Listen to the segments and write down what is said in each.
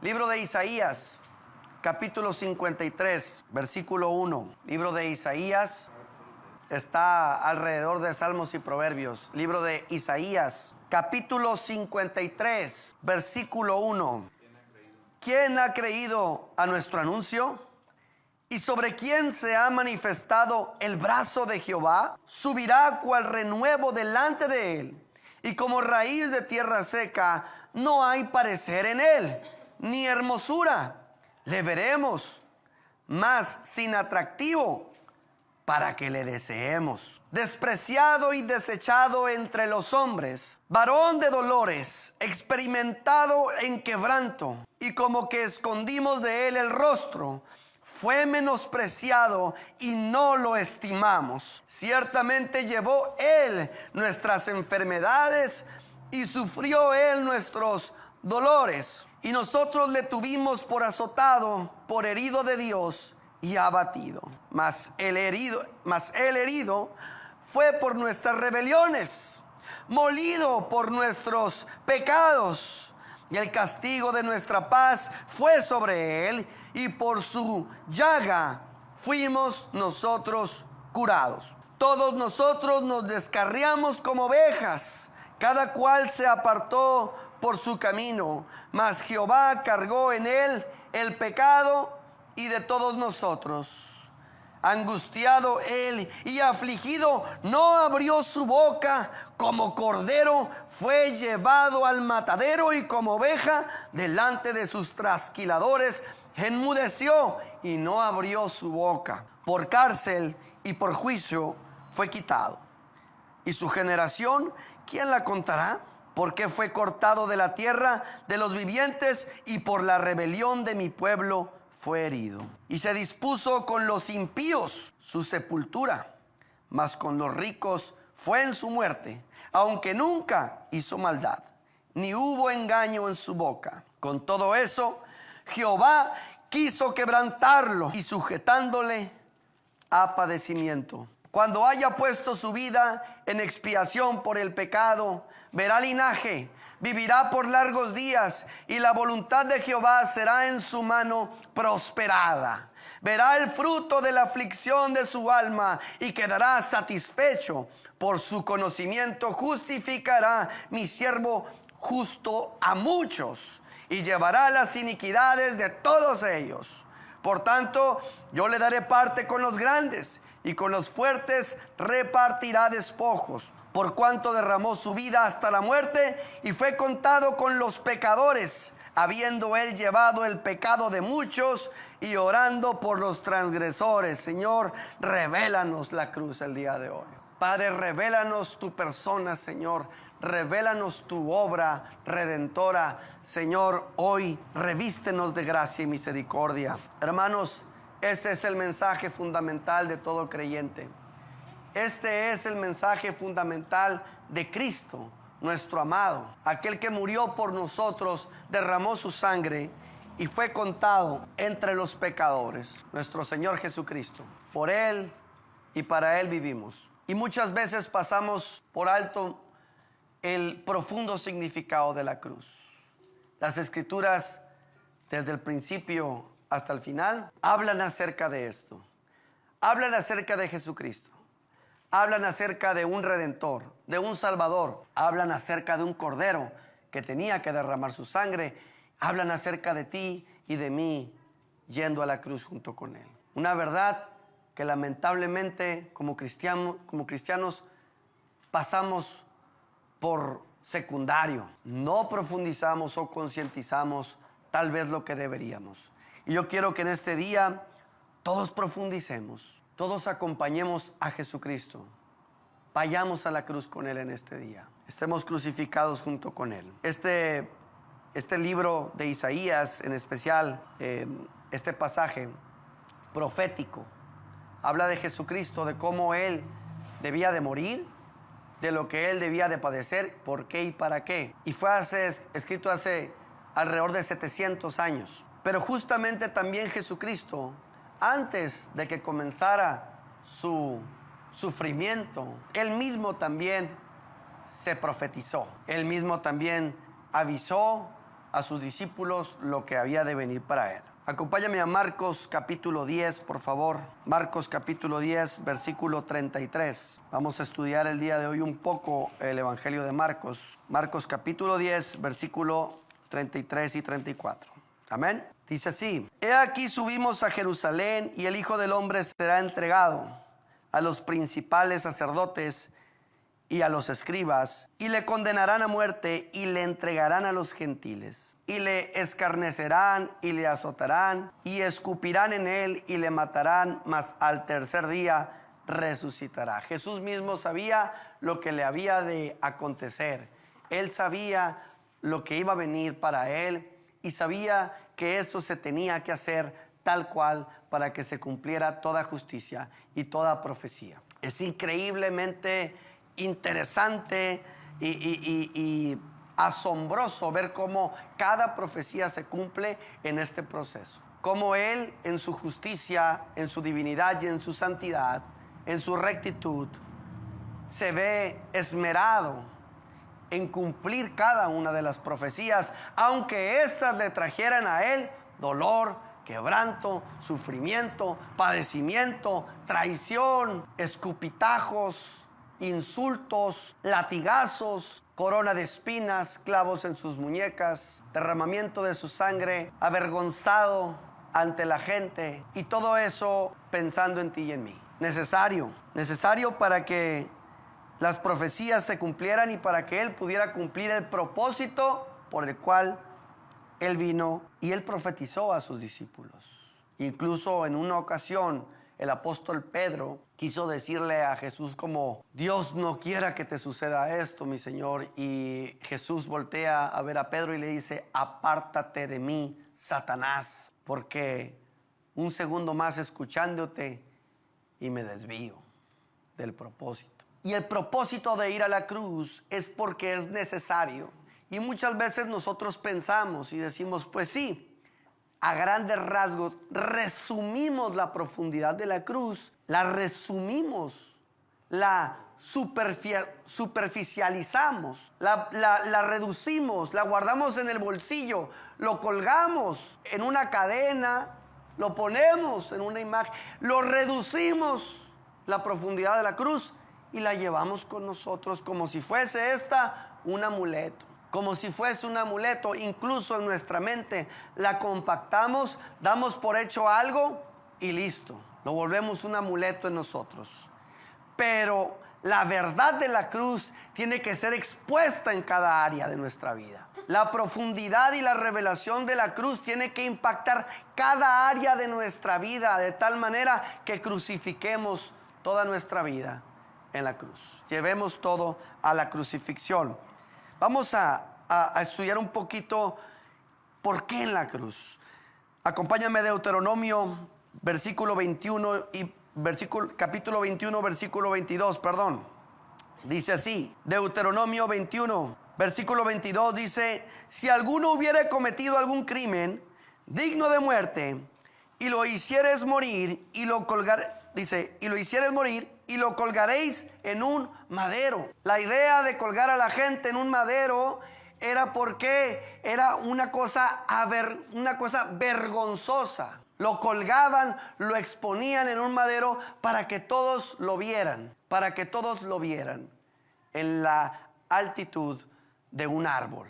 Libro de Isaías, capítulo 53, versículo 1. Libro de Isaías está alrededor de Salmos y Proverbios. Libro de Isaías, capítulo 53, versículo 1. ¿Quién ha creído a nuestro anuncio? ¿Y sobre quién se ha manifestado el brazo de Jehová? Subirá cual renuevo delante de él, y como raíz de tierra seca, no hay parecer en él, ni hermosura. Le veremos, mas sin atractivo, para que le deseemos. Despreciado y desechado entre los hombres, varón de dolores, experimentado en quebranto, y como que escondimos de él el rostro, fue menospreciado y no lo estimamos. Ciertamente llevó él nuestras enfermedades y sufrió él nuestros dolores. Y nosotros le tuvimos por azotado, por herido de Dios y abatido. Mas el herido fue por nuestras rebeliones, molido por nuestros pecados. Y el castigo de nuestra paz fue sobre él, y por su llaga fuimos nosotros curados. Todos nosotros nos descarriamos como ovejas, cada cual se apartó por su camino, mas Jehová cargó en él el pecado y de todos nosotros. Angustiado él y afligido, no abrió su boca. Como cordero fue llevado al matadero, y como oveja delante de sus trasquiladores enmudeció y no abrió su boca. Por cárcel y por juicio fue quitado. Y su generación, ¿quién la contará? Porque fue cortado de la tierra de los vivientes, y por la rebelión de mi pueblo fue herido. Y se dispuso con los impíos su sepultura, mas con los ricos fue en su muerte, aunque nunca hizo maldad, ni hubo engaño en su boca. Con todo eso, Jehová quiso quebrantarlo, y sujetándole a padecimiento. Cuando haya puesto su vida en expiación por el pecado, verá linaje, vivirá por largos días, y la voluntad de Jehová será en su mano prosperada. Verá el fruto de la aflicción de su alma y quedará satisfecho. Por su conocimiento justificará mi siervo justo a muchos, y llevará las iniquidades de todos ellos. Por tanto, yo le daré parte con los grandes, y con los fuertes repartirá despojos. Por cuanto derramó su vida hasta la muerte, y fue contado con los pecadores, habiendo él llevado el pecado de muchos y orando por los transgresores. Señor, revélanos la cruz el día de hoy. Padre, revélanos tu persona, Señor. Revélanos tu obra redentora. Señor, hoy revístenos de gracia y misericordia. Hermanos, ese es el mensaje fundamental de todo creyente. Este es el mensaje fundamental de Cristo, nuestro amado, aquel que murió por nosotros, derramó su sangre y fue contado entre los pecadores, nuestro Señor Jesucristo. Por Él y para Él vivimos. Y muchas veces pasamos por alto el profundo significado de la cruz. Las Escrituras, desde el principio hasta el final, hablan acerca de esto. Hablan acerca de Jesucristo. Hablan acerca de un Redentor, de un Salvador. Hablan acerca de un Cordero que tenía que derramar su sangre. Hablan acerca de ti y de mí yendo a la cruz junto con Él. Una verdad que lamentablemente como cristianos pasamos por secundario. No profundizamos o concientizamos tal vez lo que deberíamos. Y yo quiero que en este día todos profundicemos. Todos acompañemos a Jesucristo. Vayamos a la cruz con Él en este día. Estemos crucificados junto con Él. Este libro de Isaías, en especial, este pasaje profético, habla de Jesucristo, de cómo Él debía de morir, de lo que Él debía de padecer, por qué y para qué. Y fue escrito hace alrededor de 700 años. Pero justamente también Jesucristo, antes de que comenzara su sufrimiento, Él mismo también se profetizó. Él mismo también avisó a sus discípulos lo que había de venir para él. Acompáñame a Marcos capítulo 10, por favor. Marcos capítulo 10, versículo 33. Vamos a estudiar el día de hoy un poco el Evangelio de Marcos. Marcos capítulo 10, versículo 33 y 34. Amén. Dice así: He aquí subimos a Jerusalén, y el Hijo del Hombre será entregado a los principales sacerdotes y a los escribas, y le condenarán a muerte, y le entregarán a los gentiles, y le escarnecerán, y le azotarán, y escupirán en él, y le matarán, mas al tercer día resucitará. Jesús mismo sabía lo que le había de acontecer. Él sabía lo que iba a venir para él, y sabía que esto se tenía que hacer tal cual para que se cumpliera toda justicia y toda profecía. Es increíblemente interesante y asombroso ver cómo cada profecía se cumple en este proceso. Cómo Él, en su justicia, en su divinidad y en su santidad, en su rectitud, se ve esmerado en cumplir cada una de las profecías, aunque éstas le trajeran a Él dolor, quebranto, sufrimiento, padecimiento, traición, escupitajos, insultos, latigazos, corona de espinas, clavos en sus muñecas, derramamiento de su sangre, avergonzado ante la gente, y todo eso pensando en ti y en mí. Necesario para que las profecías se cumplieran y para que Él pudiera cumplir el propósito por el cual Él vino, y Él profetizó a sus discípulos. Incluso en una ocasión el apóstol Pedro quiso decirle a Jesús como: Dios no quiera que te suceda esto, mi Señor. Y Jesús voltea a ver a Pedro y le dice: apártate de mí, Satanás, porque un segundo más escuchándote y me desvío del propósito. Y el propósito de ir a la cruz es porque es necesario. Y muchas veces nosotros pensamos y decimos: pues sí, a grandes rasgos resumimos la profundidad de la cruz, la resumimos, la superficializamos, la reducimos, la guardamos en el bolsillo, lo colgamos en una cadena, lo ponemos en una imagen, lo reducimos, la profundidad de la cruz, y la llevamos con nosotros como si fuese esta un amuleto. Como si fuese un amuleto, incluso en nuestra mente la compactamos, damos por hecho algo y listo, lo volvemos un amuleto en nosotros. Pero la verdad de la cruz tiene que ser expuesta en cada área de nuestra vida. La profundidad y la revelación de la cruz tiene que impactar cada área de nuestra vida, de tal manera que crucifiquemos toda nuestra vida en la cruz. Llevemos todo a la crucifixión. Vamos a estudiar un poquito por qué en la cruz. Acompáñame a Deuteronomio versículo 21 y capítulo 21, versículo 22, perdón. Dice así, Deuteronomio 21, versículo 22 dice: si alguno hubiere cometido algún crimen digno de muerte, y lo hicieres morir, y lo colgaréis en un madero. La idea de colgar a la gente en un madero era porque era una cosa vergonzosa. Lo colgaban, lo exponían en un madero para que todos lo vieran, en la altitud de un árbol,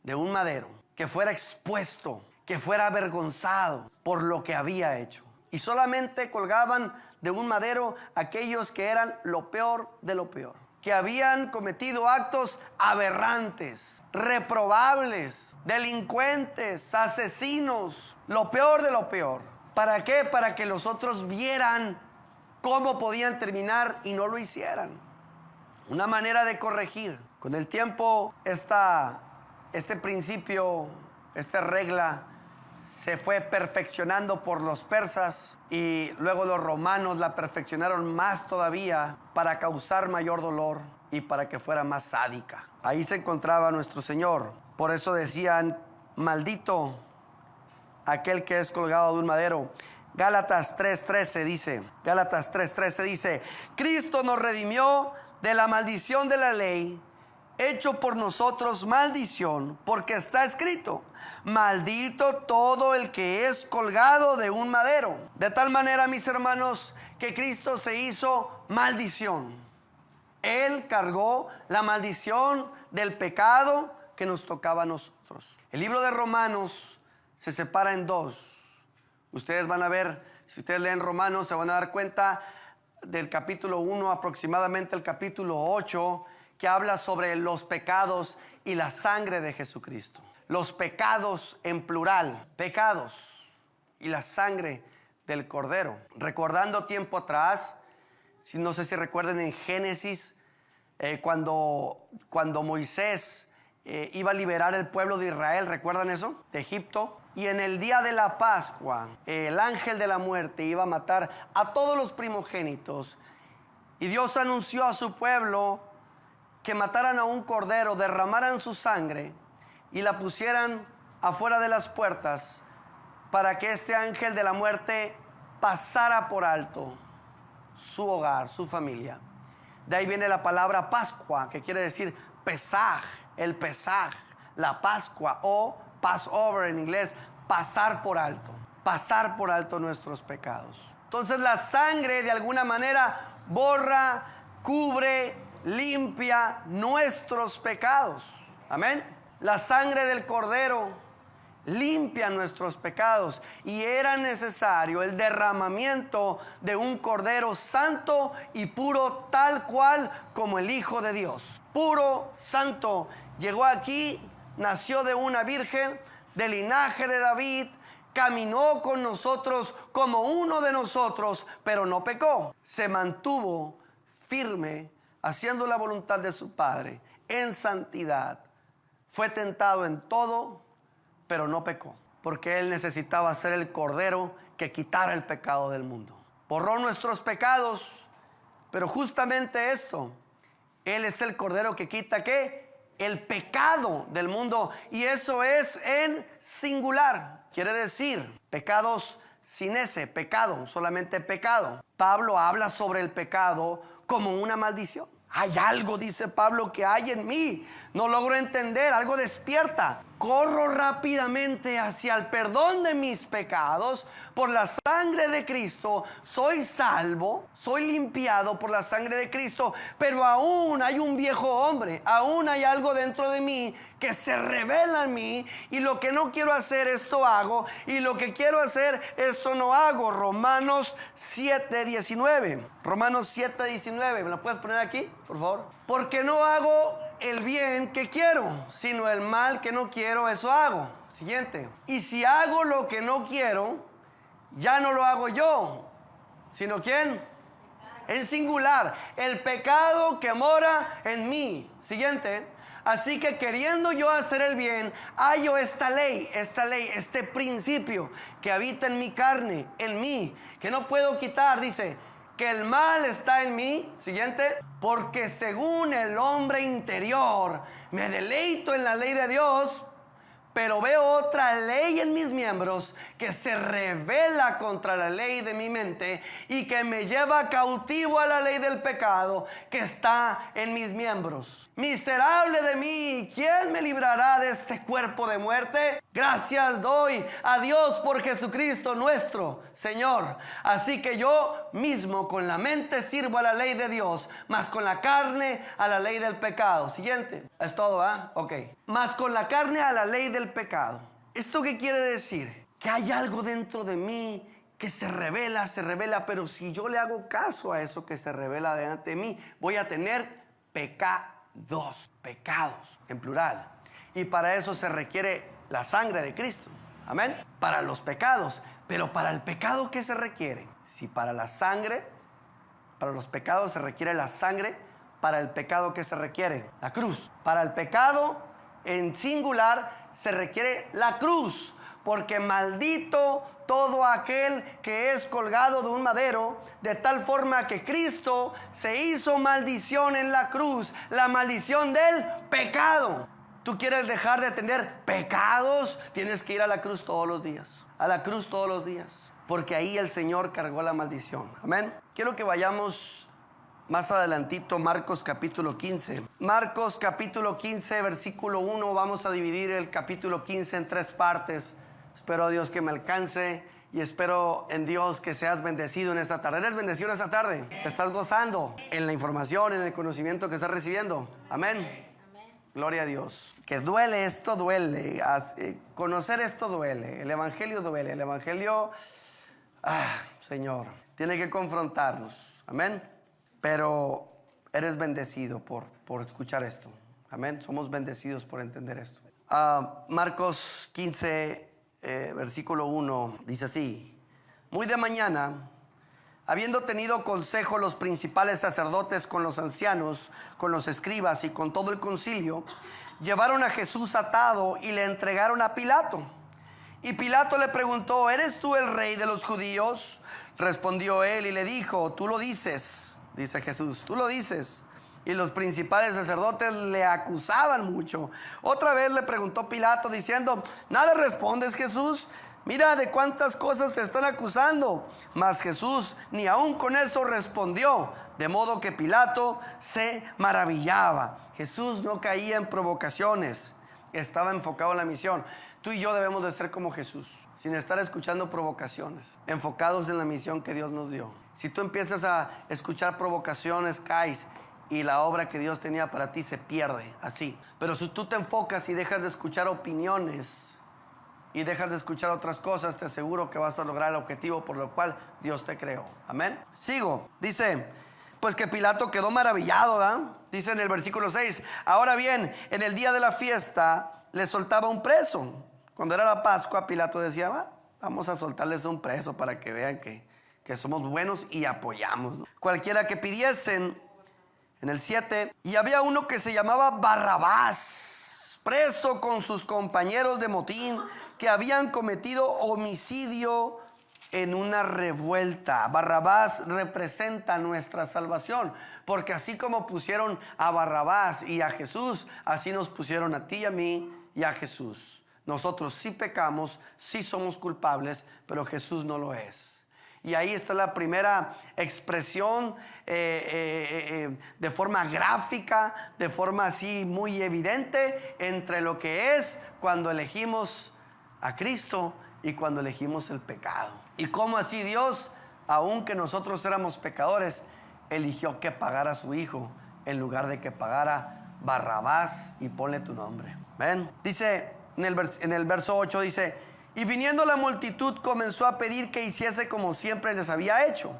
de un madero, que fuera expuesto, que fuera avergonzado por lo que había hecho. Y solamente colgaban de un madero aquellos que eran lo peor de lo peor, que habían cometido actos aberrantes, reprobables, delincuentes, asesinos, lo peor de lo peor. ¿Para qué? Para que los otros vieran cómo podían terminar y no lo hicieran. Una manera de corregir. Con el tiempo este principio, esta regla se fue perfeccionando por los persas, y luego los romanos la perfeccionaron más todavía para causar mayor dolor y para que fuera más sádica. Ahí se encontraba nuestro Señor. Por eso decían: maldito aquel que es colgado de un madero. Gálatas 3:13 dice: Cristo nos redimió de la maldición de la ley, hecho por nosotros maldición, porque está escrito: maldito todo el que es colgado de un madero. De tal manera, mis hermanos, que Cristo se hizo maldición. Él cargó la maldición del pecado que nos tocaba a nosotros. El libro de Romanos se separa en dos. Ustedes van a ver, si ustedes leen Romanos, se van a dar cuenta del capítulo 1 aproximadamente el capítulo 8, que habla sobre los pecados y la sangre de Jesucristo. Los pecados en plural, pecados y la sangre del Cordero. Recordando tiempo atrás, no sé si recuerden en Génesis, cuando Moisés iba a liberar el pueblo de Israel, ¿recuerdan eso? De Egipto. Y en el día de la Pascua, el ángel de la muerte iba a matar a todos los primogénitos. Y Dios anunció a su pueblo que mataran a un cordero, derramaran su sangre y la pusieran afuera de las puertas para que este ángel de la muerte pasara por alto su hogar, su familia. De ahí viene la palabra Pascua, que quiere decir Pesaj, el Pesaj, la Pascua o Passover en inglés, pasar por alto nuestros pecados. Entonces la sangre de alguna manera borra, cubre, limpia nuestros pecados. Amén. La sangre del Cordero limpia nuestros pecados y era necesario el derramamiento de un Cordero santo y puro, tal cual como el Hijo de Dios. Puro, santo, llegó aquí, nació de una virgen, del linaje de David, caminó con nosotros como uno de nosotros, pero no pecó. Se mantuvo firme, haciendo la voluntad de su Padre, en santidad. Fue tentado en todo, pero no pecó, porque Él necesitaba ser el Cordero que quitara el pecado del mundo. Borró nuestros pecados, pero justamente esto, Él es el Cordero que quita, ¿qué? El pecado del mundo, y eso es en singular. Quiere decir, pecados sin ese, pecado, solamente pecado. Pablo habla sobre el pecado como una maldición. Hay algo, dice Pablo, que hay en mí. No logro entender, algo despierta. Corro rápidamente hacia el perdón de mis pecados. Por la sangre de Cristo soy salvo, soy limpiado por la sangre de Cristo. Pero aún hay un viejo hombre, aún hay algo dentro de mí que se revela en mí. Y lo que no quiero hacer, esto hago. Y lo que quiero hacer, esto no hago. Romanos 7:19. Romanos 7:19. ¿Me lo puedes poner aquí, por favor? Porque no hago el bien que quiero, sino el mal que no quiero, eso hago. Siguiente. Y si hago lo que no quiero, ya no lo hago yo, sino ¿quién? En singular, el pecado que mora en mí. Siguiente. Así que queriendo yo hacer el bien, hallo esta ley, este principio que habita en mi carne, en mí, que no puedo quitar. Dice que el mal está en mí. Siguiente. Porque según el hombre interior me deleito en la ley de Dios, pero veo otra ley en mis miembros que se revela contra la ley de mi mente y que me lleva cautivo a la ley del pecado que está en mis miembros. Miserable de mí, ¿quién me librará de este cuerpo de muerte? Gracias doy a Dios por Jesucristo nuestro Señor. Así que yo mismo con la mente sirvo a la ley de Dios, mas con la carne a la ley del pecado. Siguiente. Es todo, ¿ah? Ok. Mas con la carne a la ley del pecado. ¿Esto qué quiere decir? Que hay algo dentro de mí que se revela, pero si yo le hago caso a eso que se revela delante de mí, voy a tener pecados, en plural. Y para eso se requiere la sangre de Cristo. Amén. Para los pecados. Pero para el pecado, ¿qué se requiere? Si para la sangre, para los pecados se requiere la sangre, para el pecado, ¿qué se requiere? La cruz. Para el pecado, en singular, se requiere la cruz. Porque maldito todo aquel que es colgado de un madero, de tal forma que Cristo se hizo maldición en la cruz, la maldición del pecado. ¿Tú quieres dejar de tener pecados? Tienes que ir a la cruz todos los días. A la cruz todos los días. Porque ahí el Señor cargó la maldición. Amén. Quiero que vayamos más adelantito, Marcos capítulo 15. Marcos capítulo 15, versículo 1. Vamos a dividir el capítulo 15 en 3 partes. Espero a Dios que me alcance y espero en Dios que seas bendecido en esta tarde. ¿Eres bendecido en esta tarde? ¿Te estás gozando en la información, en el conocimiento que estás recibiendo? Amén. Gloria a Dios. Que duele, esto duele. Conocer esto duele. El evangelio duele. El evangelio, Señor, tiene que confrontarnos. Amén. Pero eres bendecido por escuchar esto. Amén. Somos bendecidos por entender esto. Marcos 15, versículo 1, dice así: muy de mañana, habiendo tenido consejo los principales sacerdotes con los ancianos, con los escribas y con todo el concilio, llevaron a Jesús atado y le entregaron a Pilato. Y Pilato le preguntó: ¿eres tú el rey de los judíos? Respondió él y le dijo: tú lo dices. Dice Jesús: tú lo dices. Y los principales sacerdotes le acusaban mucho. Otra vez le preguntó Pilato diciendo: ¿nada respondes, Jesús? Mira de cuántas cosas te están acusando. Mas Jesús ni aun con eso respondió, de modo que Pilato se maravillaba. Jesús no caía en provocaciones, estaba enfocado en la misión. Tú y yo debemos de ser como Jesús, sin estar escuchando provocaciones, enfocados en la misión que Dios nos dio. Si tú empiezas a escuchar provocaciones, caes y la obra que Dios tenía para ti se pierde, así. Pero si tú te enfocas y dejas de escuchar opiniones y dejas de escuchar otras cosas, te aseguro que vas a lograr el objetivo por lo cual Dios te creó. Amén. Sigo. Dice, pues que Pilato quedó maravillado, ¿verdad? Dice en el versículo 6, ahora bien, en el día de la fiesta le soltaba un preso. Cuando era la Pascua, Pilato decía: vamos a soltarles un preso para que vean que somos buenos y apoyamos, ¿no? Cualquiera que pidiesen. En el 7, y había uno que se llamaba Barrabás, preso con sus compañeros de motín, que habían cometido homicidio en una revuelta. Barrabás representa nuestra salvación, porque así como pusieron a Barrabás y a Jesús, así nos pusieron a ti y a mí y a Jesús. Nosotros sí pecamos, sí somos culpables, pero Jesús no lo es. Y ahí está la primera expresión de forma gráfica, de forma así muy evidente, entre lo que es cuando elegimos a Cristo y cuando elegimos el pecado. Y cómo así Dios, aunque nosotros éramos pecadores, eligió que pagara a su Hijo en lugar de que pagara Barrabás, y ponle tu nombre. ¿Ven? Dice en el verso 8, dice: y viniendo la multitud comenzó a pedir que hiciese como siempre les había hecho.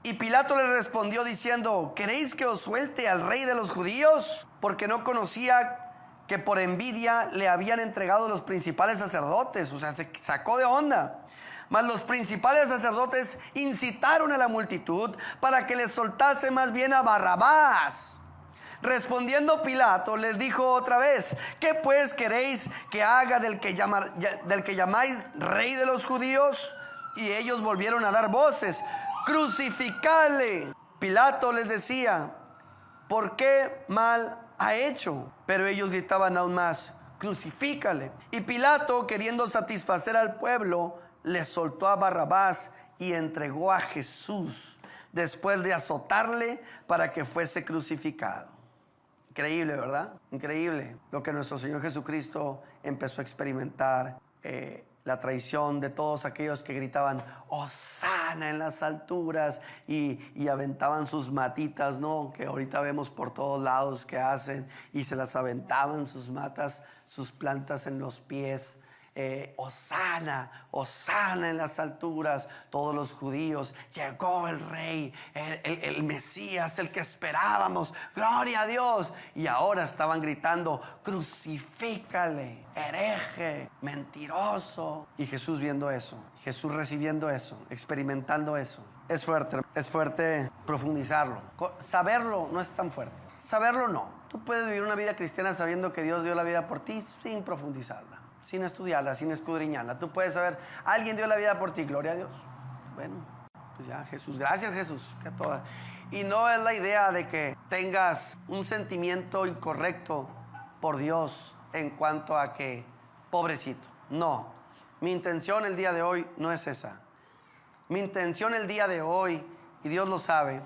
Y Pilato le respondió diciendo: ¿queréis que os suelte al rey de los judíos? Porque no conocía que por envidia le habían entregado los principales sacerdotes. O sea, se sacó de onda. Mas los principales sacerdotes incitaron a la multitud para que les soltase más bien a Barrabás. Respondiendo Pilato les dijo otra vez: ¿qué pues queréis que haga del que llamáis rey de los judíos? Y ellos volvieron a dar voces: crucificadle. Pilato les decía: ¿por qué mal ha hecho? Pero ellos gritaban aún más: crucifícale. Y Pilato, queriendo satisfacer al pueblo, le soltó a Barrabás y entregó a Jesús, después de azotarle, para que fuese crucificado. Increíble, ¿verdad? Increíble lo que nuestro Señor Jesucristo empezó a experimentar. La traición de todos aquellos que gritaban Hosana en las alturas y aventaban sus matitas, ¿no? Que ahorita vemos por todos lados que hacen, y se las aventaban sus matas, sus plantas en los pies. Hosana, Hosana en las alturas. Todos los judíos: llegó el rey, el Mesías, el que esperábamos, gloria a Dios. Y ahora estaban gritando: crucifícale, hereje, mentiroso. Y Jesús viendo eso, Jesús recibiendo eso, experimentando eso. Es fuerte profundizarlo. Saberlo no es tan fuerte, saberlo no. Tú puedes vivir una vida cristiana sabiendo que Dios dio la vida por ti sin profundizarla, sin estudiarla, sin escudriñarla. Tú puedes saber: alguien dio la vida por ti, gloria a Dios. Bueno, pues ya, Jesús, gracias Jesús, que toda. Y no es la idea de que tengas un sentimiento incorrecto por Dios en cuanto a que, pobrecito. No, mi intención el día de hoy no es esa. Mi intención el día de hoy, y Dios lo sabe,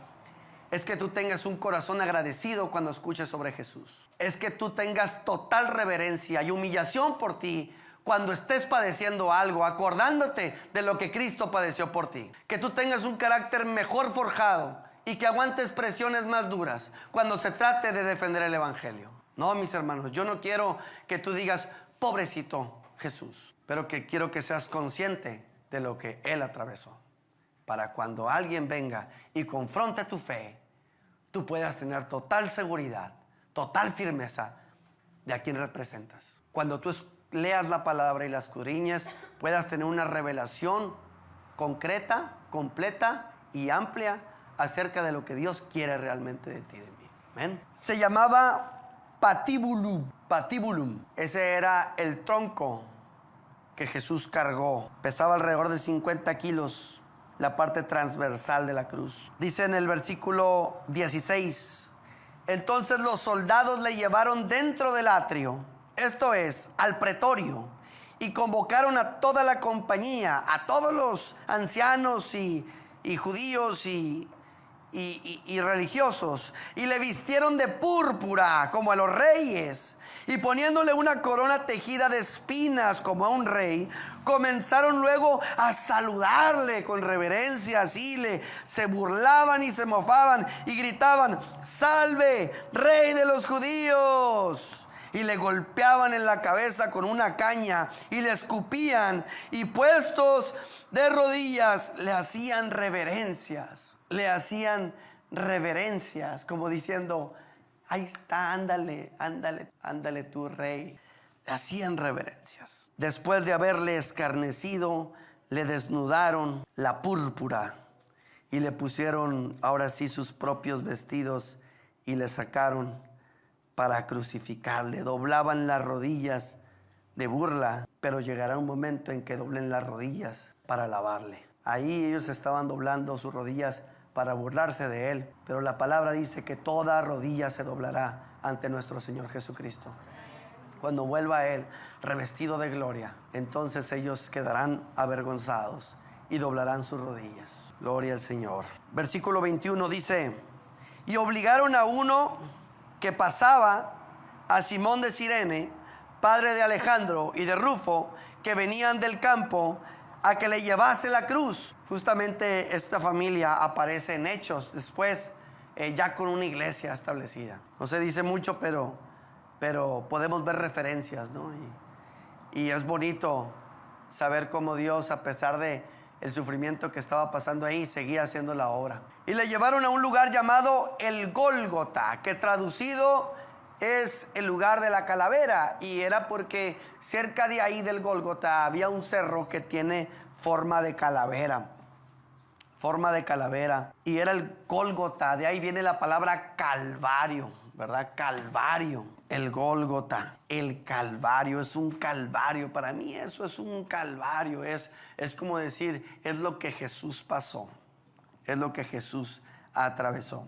es que tú tengas un corazón agradecido cuando escuches sobre Jesús. Es que tú tengas total reverencia y humillación por ti cuando estés padeciendo algo, acordándote de lo que Cristo padeció por ti. Que tú tengas un carácter mejor forjado y que aguantes presiones más duras cuando se trate de defender el evangelio. No, mis hermanos, yo no quiero que tú digas, pobrecito Jesús, pero que quiero que seas consciente de lo que Él atravesó, para cuando alguien venga y confronte tu fe, tú puedas tener total seguridad, total firmeza de a quién representas. Cuando tú leas la palabra y la escudriñes, puedas tener una revelación concreta, completa y amplia acerca de lo que Dios quiere realmente de ti y de mí. ¿Amén? Se llamaba patibulum. Ese era el tronco que Jesús cargó. Pesaba alrededor de 50 kilos la parte transversal de la cruz. Dice en el versículo 16: entonces los soldados le llevaron dentro del atrio, esto es, al pretorio, y convocaron a toda la compañía, a todos los ancianos y judíos y religiosos, y le vistieron de púrpura como a los reyes, y poniéndole una corona tejida de espinas como a un rey, comenzaron luego a saludarle con reverencia. Así se burlaban y se mofaban y gritaban: salve, rey de los judíos. Y le golpeaban en la cabeza con una caña y le escupían, y puestos de rodillas le hacían reverencias. Le hacían reverencias, como diciendo: ahí está, ándale, ándale, ándale tu rey. Le hacían reverencias. Después de haberle escarnecido, le desnudaron la púrpura y le pusieron ahora sí sus propios vestidos y le sacaron para crucificarle. Doblaban las rodillas de burla, pero llegará un momento en que doblen las rodillas para alabarle. Ahí ellos estaban doblando sus rodillas para burlarse de él, pero la palabra dice que toda rodilla se doblará ante nuestro Señor Jesucristo. Cuando vuelva a él revestido de gloria, entonces ellos quedarán avergonzados y doblarán sus rodillas. Gloria al Señor. Versículo 21 dice: y obligaron a uno que pasaba, a Simón de Cirene, padre de Alejandro y de Rufo, que venían del campo, a que le llevase la cruz. Justamente esta familia aparece en Hechos después, ya con una iglesia establecida. No se dice mucho, pero podemos ver referencias, ¿no? Y es bonito saber cómo Dios, a pesar de el sufrimiento que estaba pasando ahí, seguía haciendo la obra. Y le llevaron a un lugar llamado el Gólgota, que traducido es el lugar de la calavera, y era porque cerca de ahí del Gólgota había un cerro que tiene forma de calavera, y era el Gólgota. De ahí viene la palabra Calvario, ¿verdad? Calvario, el Gólgota, el Calvario, es un calvario. Para mí eso es un calvario, es como decir, es lo que Jesús pasó, es lo que Jesús atravesó.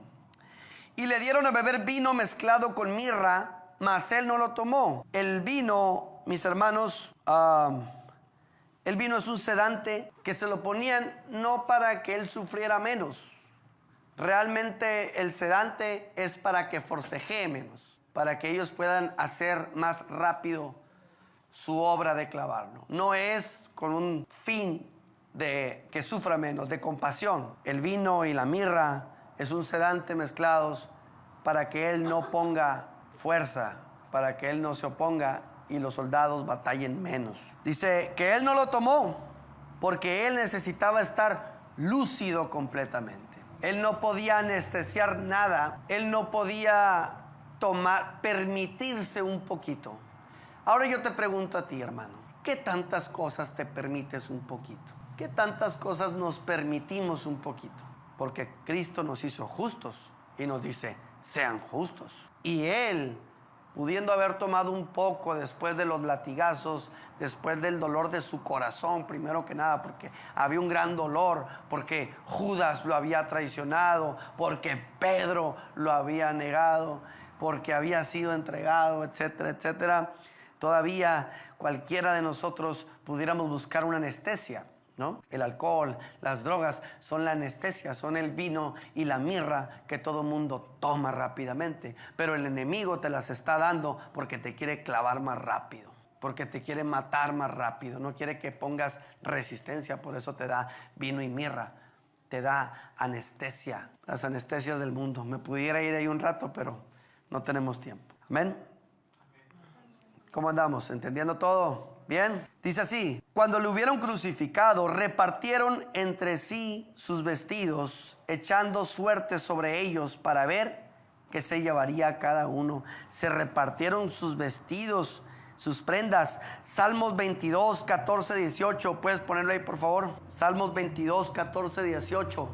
Y le dieron a beber vino mezclado con mirra, mas él no lo tomó. El vino, mis hermanos, el vino es un sedante que se lo ponían no para que él sufriera menos. Realmente el sedante es para que forcejee menos, para que ellos puedan hacer más rápido su obra de clavarlo. No es con un fin de que sufra menos, de compasión. El vino y la mirra es un sedante mezclados para que él no ponga fuerza, para que él no se oponga y los soldados batallen menos. Dice que él no lo tomó porque él necesitaba estar lúcido completamente. Él no podía anestesiar nada, él no podía permitirse un poquito. Ahora yo te pregunto a ti, hermano, ¿qué tantas cosas te permites un poquito? ¿Qué tantas cosas nos permitimos un poquito? Porque Cristo nos hizo justos y nos dice: sean justos. Y él, pudiendo haber tomado un poco después de los latigazos, después del dolor de su corazón, primero que nada, porque había un gran dolor, porque Judas lo había traicionado, porque Pedro lo había negado, porque había sido entregado, etcétera, etcétera. Todavía cualquiera de nosotros pudiéramos buscar una anestesia, ¿no? El alcohol, las drogas son la anestesia, son el vino y la mirra que todo mundo toma rápidamente. Pero el enemigo te las está dando porque te quiere clavar más rápido, porque te quiere matar más rápido, no quiere que pongas resistencia, por eso te da vino y mirra, te da anestesia, las anestesias del mundo. Me pudiera ir ahí un rato, pero no tenemos tiempo. Amén. ¿Cómo andamos? ¿Entendiendo todo? ¿Bien? Dice así: cuando lo hubieron crucificado, repartieron entre sí sus vestidos, echando suertes sobre ellos para ver qué se llevaría cada uno. Se repartieron sus vestidos, sus prendas. Salmos 22, 14, 18. ¿Puedes ponerlo ahí, por favor? Salmos 22, 14, 18.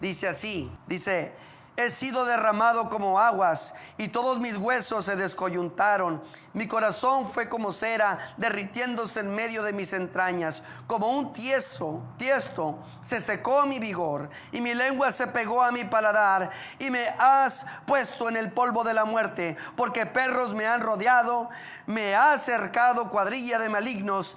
Dice así, dice: he sido derramado como aguas y todos mis huesos se descoyuntaron. Mi corazón fue como cera, derritiéndose en medio de mis entrañas. Como un tiesto se secó mi vigor y mi lengua se pegó a mi paladar. Y me has puesto en el polvo de la muerte, porque perros me han rodeado, me ha cercado cuadrilla de malignos.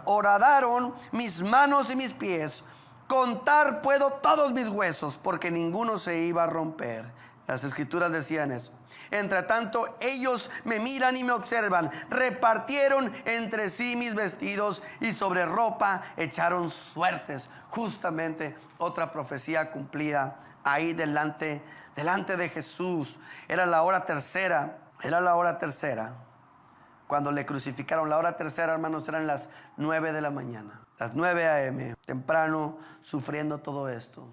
Horadaron mis manos y mis pies. Contar puedo todos mis huesos, porque ninguno se iba a romper. Las escrituras decían eso. Entre tanto, ellos me miran y me observan. Repartieron entre sí mis vestidos y sobre ropa echaron suertes. Justamente otra profecía cumplida ahí delante de Jesús. Era la hora tercera. Cuando le crucificaron. La hora tercera, hermanos, eran las 9 de la mañana. Las 9 a.m., temprano, sufriendo todo esto.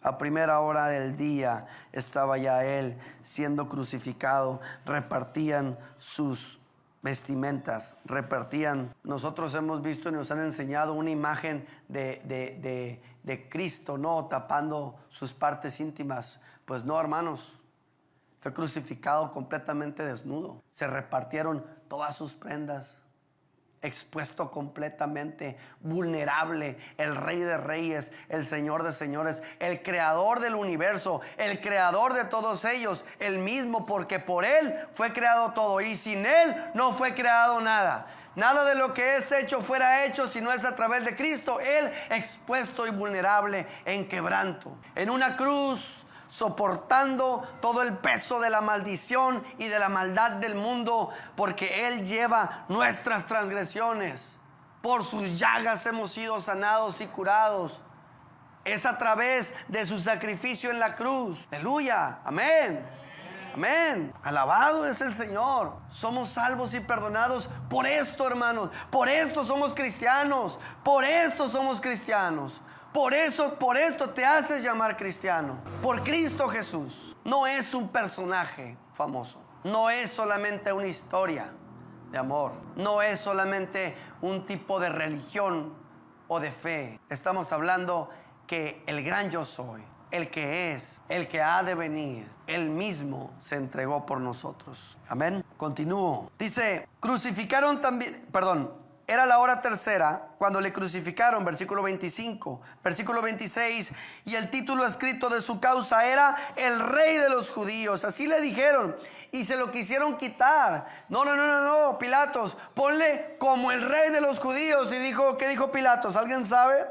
A primera hora del día estaba ya él siendo crucificado. Repartían sus vestimentas, repartían. Nosotros hemos visto y nos han enseñado una imagen de Cristo, ¿no? Tapando sus partes íntimas. Pues no, hermanos. Fue crucificado completamente desnudo. Se repartieron todas sus prendas. Expuesto completamente, vulnerable, el Rey de Reyes, el Señor de Señores, el Creador del universo, el Creador de todos ellos, el mismo, porque por Él fue creado todo y sin Él no fue creado nada. Nada de lo que es hecho fuera hecho si no es a través de Cristo. Él expuesto y vulnerable en quebranto, en una cruz, soportando todo el peso de la maldición y de la maldad del mundo, porque Él lleva nuestras transgresiones. Por sus llagas hemos sido sanados y curados. Es a través de su sacrificio en la cruz. Aleluya, amén. Amén. Alabado es el Señor. Somos salvos y perdonados por esto, hermanos. Por esto somos cristianos. Por esto somos cristianos. Por esto te haces llamar cristiano. Por Cristo Jesús. No es un personaje famoso. No es solamente una historia de amor. No es solamente un tipo de religión o de fe. Estamos hablando que el gran yo soy, el que es, el que ha de venir, Él mismo se entregó por nosotros. Amén. Continúo. Dice, crucificaron también, era la hora tercera cuando le crucificaron, versículo 25, versículo 26, y el título escrito de su causa era el Rey de los Judíos. Así le dijeron y se lo quisieron quitar. No, Pilatos, ponle como el Rey de los Judíos. Y dijo, ¿qué dijo Pilatos? ¿Alguien sabe?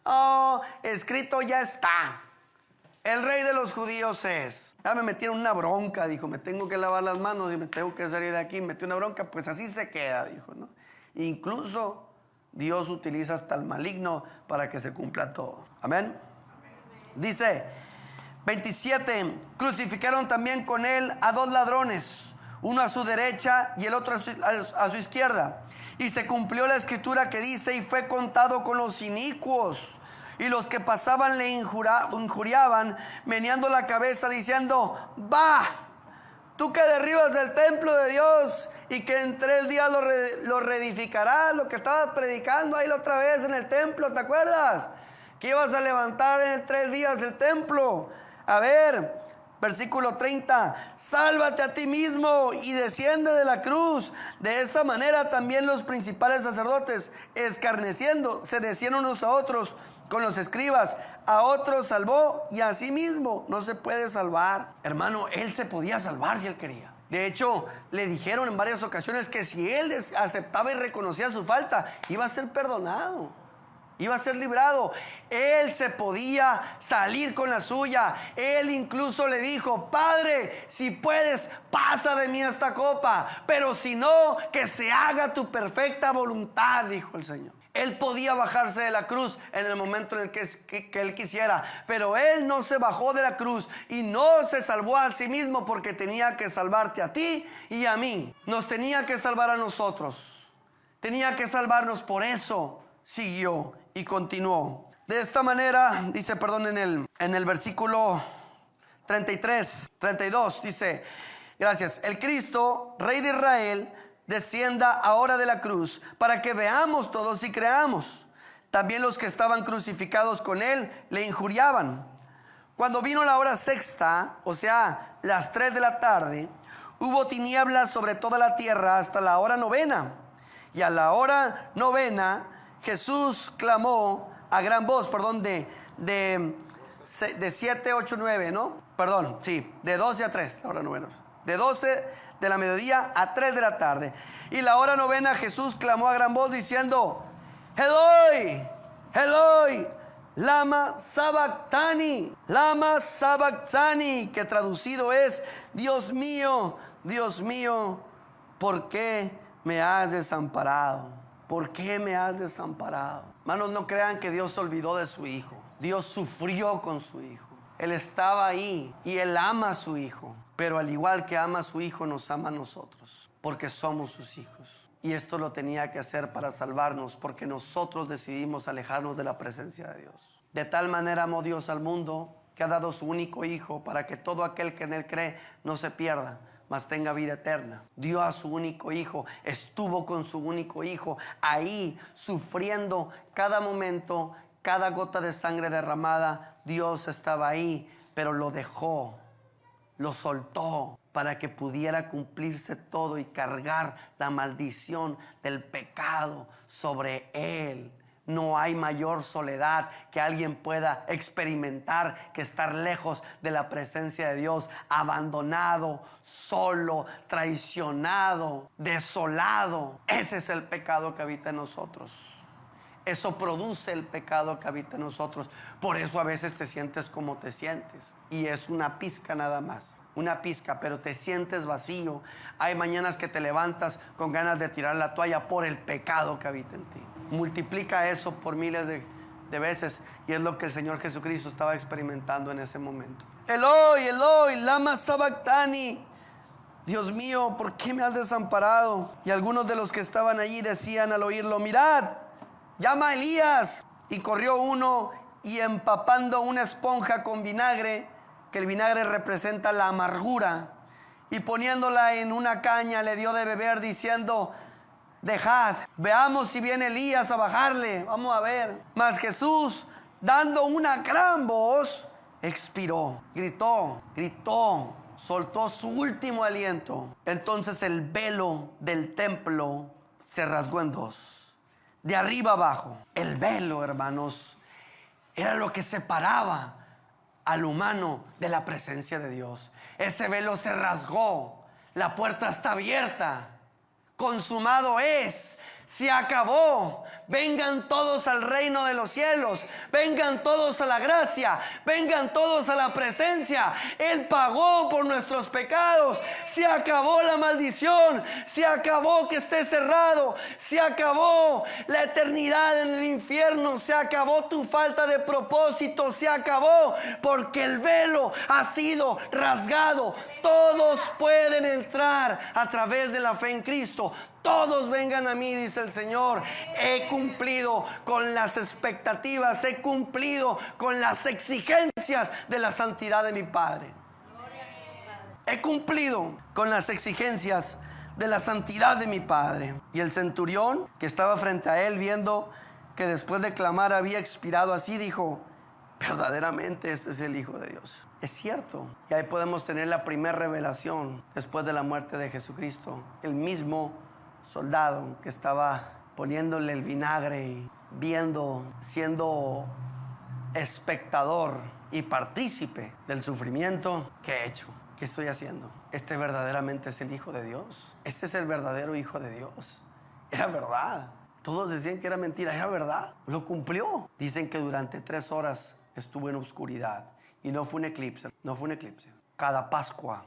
Oh, escrito ya está. El Rey de los Judíos es. Ya me metieron una bronca, dijo, me tengo que lavar las manos y me tengo que salir de aquí. Me metí una bronca, pues así se queda, dijo, ¿no? Incluso Dios utiliza hasta el maligno para que se cumpla todo. Amén. Dice 27, crucificaron también con él a dos ladrones, uno a su derecha y el otro a su izquierda. Y se cumplió la escritura que dice, y fue contado con los inicuos. Y los que pasaban le injuriaban, meneando la cabeza, diciendo, va, tú que derribas el templo de Dios y que en 3 días lo reedificarás. Lo que estabas predicando ahí la otra vez en el templo, ¿te acuerdas? Que ibas a levantar en 3 días el templo. A ver, versículo 30, sálvate a ti mismo y desciende de la cruz. De esa manera también los principales sacerdotes, escarneciendo, se decían unos a otros con los escribas, a otros salvó y a sí mismo no se puede salvar. Hermano, él se podía salvar si él quería. De hecho, le dijeron en varias ocasiones que si él aceptaba y reconocía su falta, iba a ser perdonado, iba a ser librado. Él se podía salir con la suya. Él incluso le dijo: Padre, si puedes, pasa de mí esta copa, pero si no, que se haga tu perfecta voluntad, dijo el Señor. Él podía bajarse de la cruz en el momento en el que él quisiera, pero él no se bajó de la cruz y no se salvó a sí mismo, porque tenía que salvarte a ti y a mí. Nos tenía que salvar a nosotros, tenía que salvarnos. Por eso siguió y continuó. De esta manera, dice, en el versículo 32, dice, gracias, el Cristo, Rey de Israel, descienda ahora de la cruz, para que veamos todos y creamos. También los que estaban crucificados con él le injuriaban. Cuando vino la hora sexta, o sea, las 3 de la tarde, hubo tinieblas sobre toda la tierra hasta la hora novena. Y a la hora novena, Jesús clamó a gran voz, de 7, 8, 9, ¿no? Perdón, sí, de 12 a 3, la hora novena. De 12 de la mediodía a 3 de la tarde. Y la hora novena, Jesús clamó a gran voz diciendo: Eloi, Eloi, lama sabactani, lama sabactani, que traducido es: Dios mío, ¿por qué me has desamparado? ¿Por qué me has desamparado? Hermanos, no crean que Dios se olvidó de su hijo. Dios sufrió con su hijo. Él estaba ahí y Él ama a su hijo. Pero al igual que ama a su hijo, nos ama a nosotros, porque somos sus hijos. Y esto lo tenía que hacer para salvarnos, porque nosotros decidimos alejarnos de la presencia de Dios. De tal manera amó Dios al mundo, que ha dado su único hijo, para que todo aquel que en él cree no se pierda, mas tenga vida eterna. Dio a su único hijo, estuvo con su único hijo ahí, sufriendo cada momento, cada gota de sangre derramada. Dios estaba ahí, pero lo dejó, lo soltó, para que pudiera cumplirse todo y cargar la maldición del pecado sobre él. No hay mayor soledad que alguien pueda experimentar que estar lejos de la presencia de Dios, abandonado, solo, traicionado, desolado. Ese es el pecado que habita en nosotros. Eso produce el pecado que habita en nosotros. Por eso a veces te sientes como te sientes. Y es una pizca nada más. Una pizca, pero te sientes vacío. Hay mañanas que te levantas con ganas de tirar la toalla por el pecado que habita en ti. Multiplica eso por miles de veces, y es lo que el Señor Jesucristo estaba experimentando en ese momento. Eloi, Eloi, lama sabactani. Dios mío, ¿por qué me has desamparado? Y algunos de los que estaban allí decían al oírlo: mirad, llama a Elías. Y corrió uno, y empapando una esponja con vinagre, que el vinagre representa la amargura, y poniéndola en una caña, le dio de beber, diciendo: dejad, veamos si viene Elías a bajarle. Vamos a ver. Mas Jesús, dando una gran voz, expiró. Gritó, soltó su último aliento. Entonces el velo del templo se rasgó en dos, de arriba abajo. El velo, hermanos, era lo que separaba al humano de la presencia de Dios. Ese velo se rasgó. La puerta está abierta. Consumado es, se acabó. Vengan todos al reino de los cielos, vengan todos a la gracia, vengan todos a la presencia. Él pagó por nuestros pecados. Se acabó la maldición, se acabó que esté cerrado, se acabó la eternidad en el infierno, se acabó tu falta de propósito, se acabó, porque el velo ha sido rasgado. Todos pueden entrar a través de la fe en Cristo. Todos vengan a mí, dice el Señor. He cumplido con las expectativas, he cumplido con las exigencias de la santidad de mi Padre. He cumplido con las exigencias de la santidad de mi Padre. Y el centurión que estaba frente a él, viendo que después de clamar había expirado así, dijo: verdaderamente este es el Hijo de Dios. Es cierto. Y ahí podemos tener la primera revelación después de la muerte de Jesucristo. El mismo soldado que estaba poniéndole el vinagre y viendo, siendo espectador y partícipe del sufrimiento que he hecho. ¿qué estoy haciendo? ¿Este verdaderamente es el Hijo de Dios? ¿Este es el verdadero Hijo de Dios? Era verdad. Todos decían que era mentira, era verdad. Lo cumplió. Dicen que durante 3 horas estuvo en oscuridad y no fue un eclipse, no fue un eclipse. Cada Pascua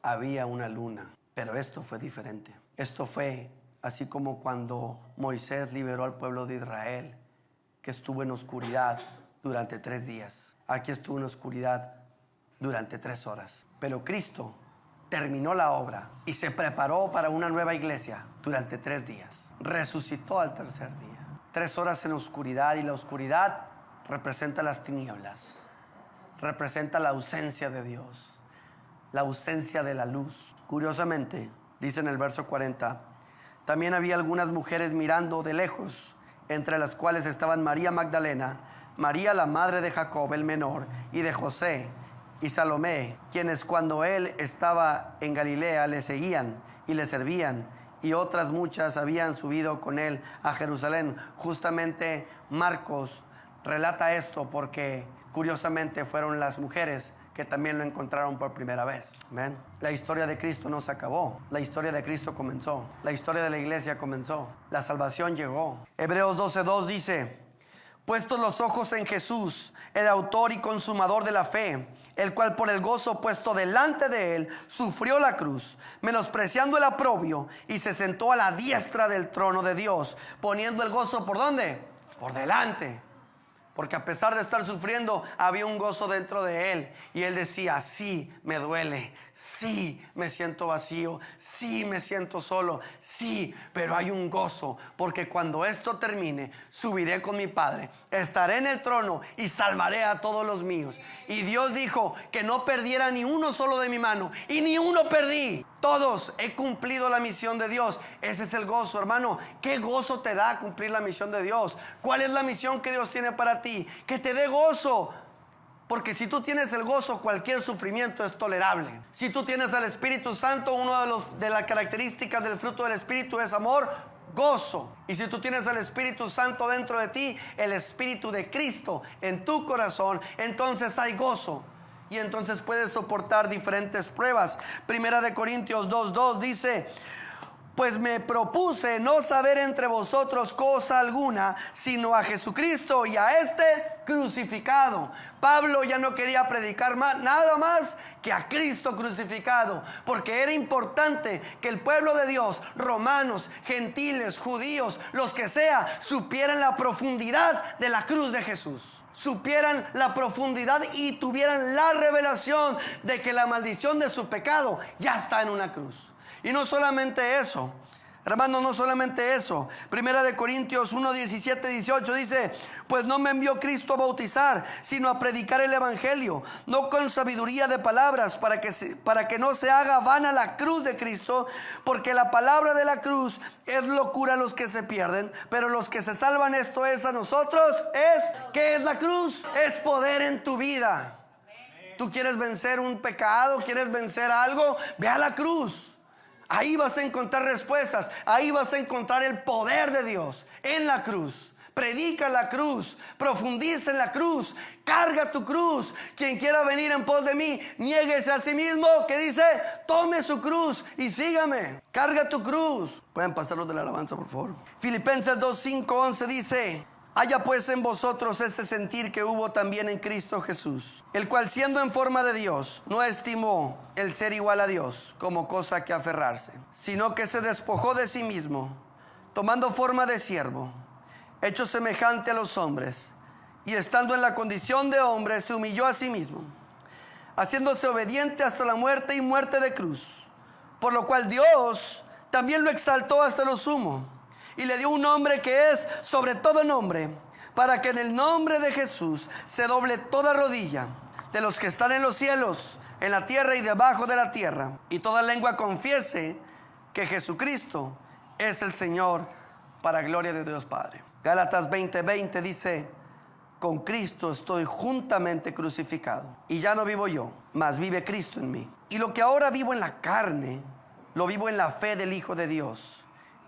había una luna, pero esto fue diferente. Esto fue así como cuando Moisés liberó al pueblo de Israel, que estuvo en oscuridad durante 3 días. Aquí estuvo en oscuridad durante 3 horas. Pero Cristo terminó la obra y se preparó para una nueva iglesia durante 3 días. Resucitó al tercer día. 3 horas en oscuridad, y la oscuridad representa las tinieblas, representa la ausencia de Dios, la ausencia de la luz. Curiosamente, dice en el verso 40, también había algunas mujeres mirando de lejos, entre las cuales estaban María Magdalena, María la madre de Jacob el menor y de José, y Salomé, quienes cuando él estaba en Galilea le seguían y le servían, y otras muchas habían subido con él a Jerusalén. Justamente Marcos relata esto porque curiosamente fueron las mujeres que también lo encontraron por primera vez. ¿Ven? La historia de Cristo no se acabó. La historia de Cristo comenzó. La historia de la iglesia comenzó. La salvación llegó. Hebreos 12:2 dice: puestos los ojos en Jesús, el autor y consumador de la fe, el cual por el gozo puesto delante de él sufrió la cruz, menospreciando el oprobio, y se sentó a la diestra del trono de Dios, poniendo el gozo ¿por dónde? Por delante. Porque a pesar de estar sufriendo, había un gozo dentro de él. Y él decía: sí, me duele, sí, me siento vacío, sí, me siento solo, sí, pero hay un gozo. Porque cuando esto termine, subiré con mi Padre, estaré en el trono y salvaré a todos los míos. Y Dios dijo que no perdiera ni uno solo de mi mano, y ni uno perdí. Todos he cumplido la misión de Dios. Ese es el gozo, hermano. ¿Qué gozo te da cumplir la misión de Dios? ¿Cuál es la misión que Dios tiene para ti? Que te dé gozo. Porque si tú tienes el gozo, cualquier sufrimiento es tolerable. Si tú tienes al Espíritu Santo, una de las características del fruto del Espíritu es amor, gozo. Y si tú tienes al Espíritu Santo dentro de ti, el Espíritu de Cristo en tu corazón, entonces hay gozo. Y entonces puedes soportar diferentes pruebas. Primera de Corintios 2:2 dice: pues me propuse no saber entre vosotros cosa alguna, sino a Jesucristo y a este crucificado. Pablo ya no quería predicar nada más que a Cristo crucificado, porque era importante que el pueblo de Dios, romanos, gentiles, judíos, los que sea, supieran la profundidad de la cruz de Jesús. Supieran la profundidad y tuvieran la revelación de que la maldición de su pecado ya está en una cruz. Y no solamente eso, hermano, no solamente eso. Primera de Corintios 1:17-18 dice: pues no me envió Cristo a bautizar, sino a predicar el evangelio, no con sabiduría de palabras, para que no se haga vana la cruz de Cristo, porque la palabra de la cruz es locura a los que se pierden, pero los que se salvan, esto es a nosotros, ¿qué es la cruz? Es poder en tu vida. ¿Tú quieres vencer un pecado? ¿Quieres vencer algo? Ve a la cruz. Ahí vas a encontrar respuestas. Ahí vas a encontrar el poder de Dios en la cruz. Predica la cruz, profundiza en la cruz, carga tu cruz. Quien quiera venir en pos de mí, niéguese a sí mismo. ¿Qué dice? Tome su cruz y sígame. Carga tu cruz. Pueden pasar los de la alabanza, por favor. Filipenses 2:5-11 dice: haya pues en vosotros este sentir que hubo también en Cristo Jesús, el cual siendo en forma de Dios, no estimó el ser igual a Dios como cosa que aferrarse, sino que se despojó de sí mismo, tomando forma de siervo, hecho semejante a los hombres, y estando en la condición de hombre, se humilló a sí mismo, haciéndose obediente hasta la muerte y muerte de cruz, por lo cual Dios también lo exaltó hasta lo sumo, y le dio un nombre que es sobre todo nombre, para que en el nombre de Jesús se doble toda rodilla de los que están en los cielos, en la tierra y debajo de la tierra, y toda lengua confiese que Jesucristo es el Señor, para gloria de Dios Padre. Gálatas 20:20 dice: con Cristo estoy juntamente crucificado, y ya no vivo yo, mas vive Cristo en mí. Y lo que ahora vivo en la carne, lo vivo en la fe del Hijo de Dios,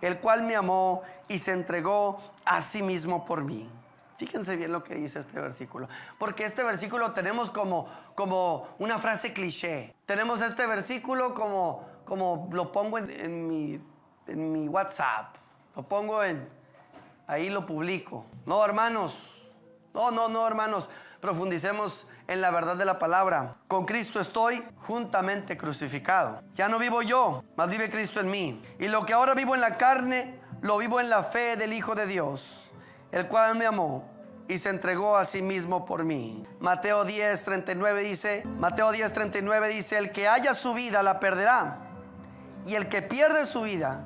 el cual me amó y se entregó a sí mismo por mí. Fíjense bien lo que dice este versículo, porque este versículo tenemos como una frase cliché. Tenemos este versículo como lo pongo en mi WhatsApp, lo pongo ahí lo publico. No, hermanos, no, hermanos, profundicemos en la verdad de la palabra. Con Cristo estoy juntamente crucificado. Ya no vivo yo, mas vive Cristo en mí. Y lo que ahora vivo en la carne, lo vivo en la fe del Hijo de Dios, el cual me amó y se entregó a sí mismo por mí. Mateo 10:39 dice, el que haya su vida la perderá, y el que pierde su vida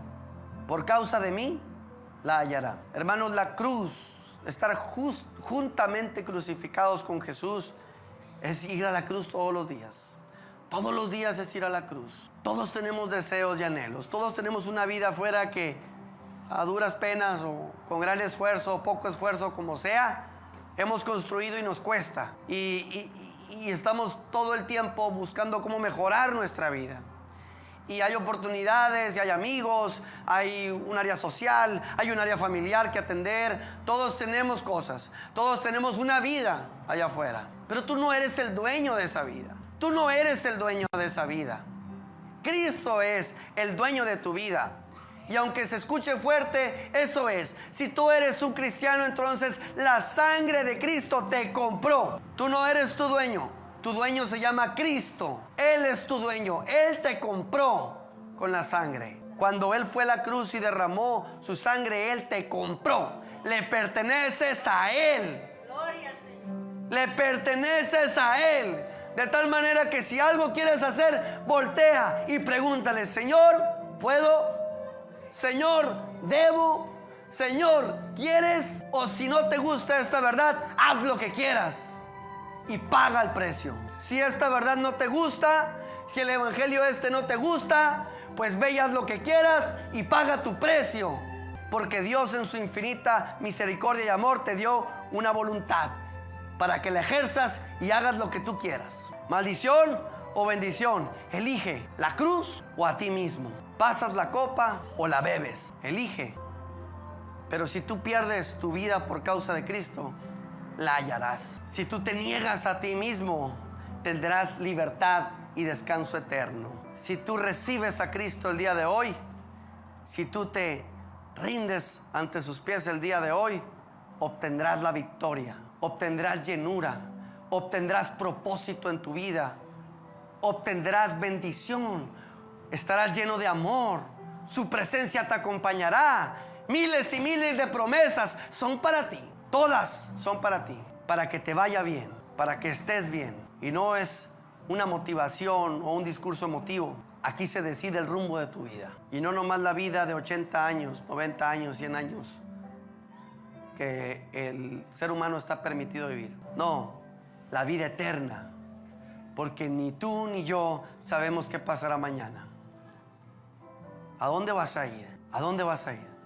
por causa de mí, la hallará. Hermanos, la cruz, estar juntamente crucificados con Jesús, es ir a la cruz todos los días. Todos los días es ir a la cruz. Todos tenemos deseos y anhelos. Todos tenemos una vida afuera que a duras penas o con gran esfuerzo o poco esfuerzo, como sea, hemos construido y nos cuesta. Y estamos todo el tiempo buscando cómo mejorar nuestra vida. Y hay oportunidades, y hay amigos, hay un área social, hay un área familiar que atender. Todos tenemos cosas, todos tenemos una vida allá afuera. Pero tú no eres el dueño de esa vida. Tú no eres el dueño de esa vida. Cristo es el dueño de tu vida. Y aunque se escuche fuerte, eso es. Si tú eres un cristiano, entonces la sangre de Cristo te compró. Tú no eres tu dueño. Tu dueño se llama Cristo. Él es tu dueño. Él te compró con la sangre. Cuando Él fue a la cruz y derramó su sangre, Él te compró. Le perteneces a Él. Gloria al Señor. Le perteneces a Él. De tal manera que si algo quieres hacer, voltea y pregúntale: Señor, ¿puedo? Señor, ¿debo? Señor, ¿quieres? O si no te gusta esta verdad, haz lo que quieras y paga el precio. Si esta verdad no te gusta, si el evangelio no te gusta, pues ve y haz lo que quieras y paga tu precio. Porque Dios en su infinita misericordia y amor te dio una voluntad para que la ejerzas y hagas lo que tú quieras. Maldición o bendición, elige la cruz o a ti mismo. Pasas la copa o la bebes, elige. Pero si tú pierdes tu vida por causa de Cristo, la hallarás. Si tú te niegas a ti mismo, tendrás libertad y descanso eterno. Si tú recibes a Cristo el día de hoy, si tú te rindes ante sus pies el día de hoy, obtendrás la victoria, obtendrás llenura, obtendrás propósito en tu vida, obtendrás bendición, estarás lleno de amor, su presencia te acompañará. Miles y miles de promesas son para ti. Todas son para ti, para que te vaya bien, para que estés bien. Y no es una motivación o un discurso emotivo. Aquí se decide el rumbo de tu vida. Y no nomás la vida de 80 años, 90 años, 100 años que el ser humano está permitido vivir. No, la vida eterna. Porque ni tú ni yo sabemos qué pasará mañana. ¿A dónde vas a ir? ¿A dónde vas a ir?